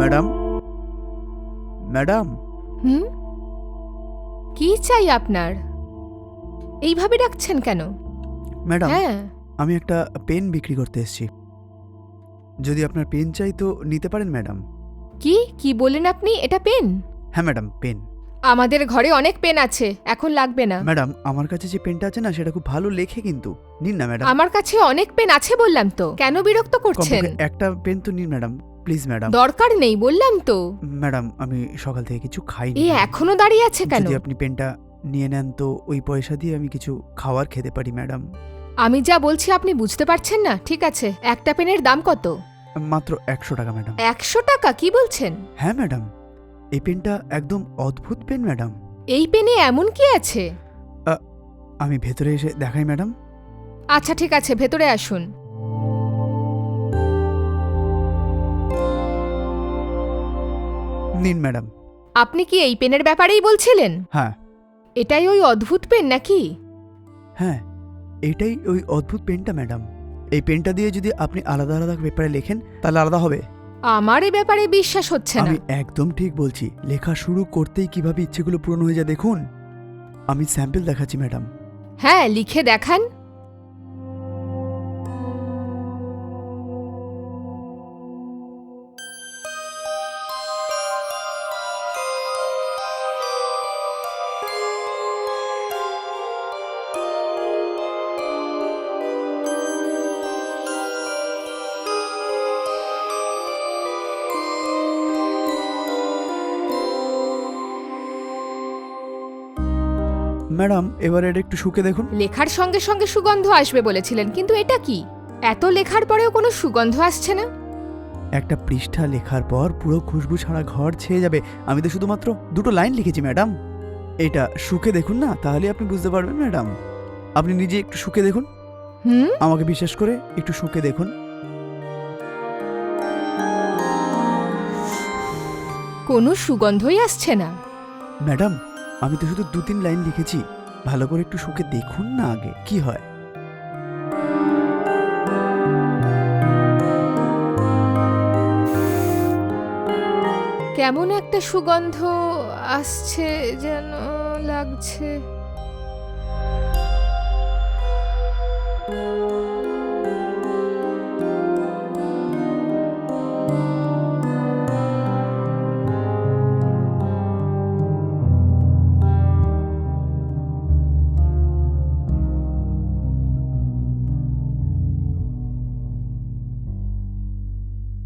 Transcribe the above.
Madam, madam. হুম, কি চাই আপনার? এইভাবে ডাকছেন কেন? ম্যাডাম, হ্যাঁ, আমি একটা পেন বিক্রি করতে এসেছি। যদি আপনার পেন চাই তো নিতে পারেন ম্যাডাম। কি কি বললেন আপনি? এটা পেন? হ্যাঁ ম্যাডাম, পেন। আমাদের ঘরে অনেক পেন আছে, এখন লাগবে না। ম্যাডাম, আমার কাছে যে পেনটা আছে না সেটা খুব ভালো লেখে কিন্তু। নিন না ম্যাডাম। আমার কাছে অনেক পেন আছে বললাম তো, কেন বিরক্ত করছেন? কমপক্ষে একটা পেন তো নিন ম্যাডাম, প্লিজ ম্যাডাম। দরকার নেই বললাম তো। ম্যাডাম, আমি সকাল থেকে কিছু খাইনি। এ এখনো দাঁড়িয়ে আছে কেন? যদি আপনি পেনটা নিয়ে নেন তো ওই পয়সা দিয়ে আমি কিছু খাবার খেতে পারি ম্যাডাম। আমি যা বলছি আপনি বুঝতে পারছেন না? ঠিক আছে, একটা পেনের দাম কত? মাত্র 100 টাকা ম্যাডাম। 100 টাকা? কি বলছেন? হ্যাঁ ম্যাডাম, এই পেনটা একদম অদ্ভুত পেন ম্যাডাম। এই পেনে এমন কি আছে? আমি ভেতরে এসে দেখাই ম্যাডাম। আচ্ছা ঠিক আছে, ভেতরে আসুন। নিন ম্যাডাম। আপনি কি এই পেনের ব্যাপারেই বলছিলেন? হ্যাঁ এটাই ওই অদ্ভুত পেন নাকি? হ্যাঁ, এটাই ওই অদ্ভুত পেনটা ম্যাডাম। এই পেনটা দিয়ে যদি আপনি আলাদা আলাদা পেপারে লেখেন তাহলে আলাদা হবে। আমার এ ব্যাপারে বিশ্বাস হচ্ছে না। আমি একদম ঠিক বলছি, লেখা শুরু করতেই কিভাবে ইচ্ছেগুলো পূরণ হয়ে যায় দেখুন। আমি স্যাম্পল দেখাচ্ছি ম্যাডাম। হ্যাঁ, লিখে দেখান। ম্যাডাম, এবার এটা একটু শুকে দেখুন। লেখার সঙ্গে সঙ্গে সুগন্ধ আসবে বলেছিলেন, কিন্তু এটা কি? এত লেখার পরেও কোনো সুগন্ধ আসছে না। একটা পৃষ্ঠা লেখার পর পুরো খুশবু ছাড়া ঘর ছেয়ে যাবে। আমি তো শুধুমাত্র 2টো লাইন লিখেছি ম্যাডাম। এটা শুকে দেখুন না, তাহলে আপনি বুঝতে পারবেন ম্যাডাম। আপনি নিজে একটু শুকে দেখুন, হুম, আমাকে বিশ্বাস করে একটু শুকে দেখুন। কোনো সুগন্ধই আসছে না। ম্যাডাম, আমি তো শুধু 2-3 লাইন লিখেছি, ভালো করে একটু শুকে দেখুন না আগে কি হয়। কেমন একটা সুগন্ধ আসছে যেন লাগছে।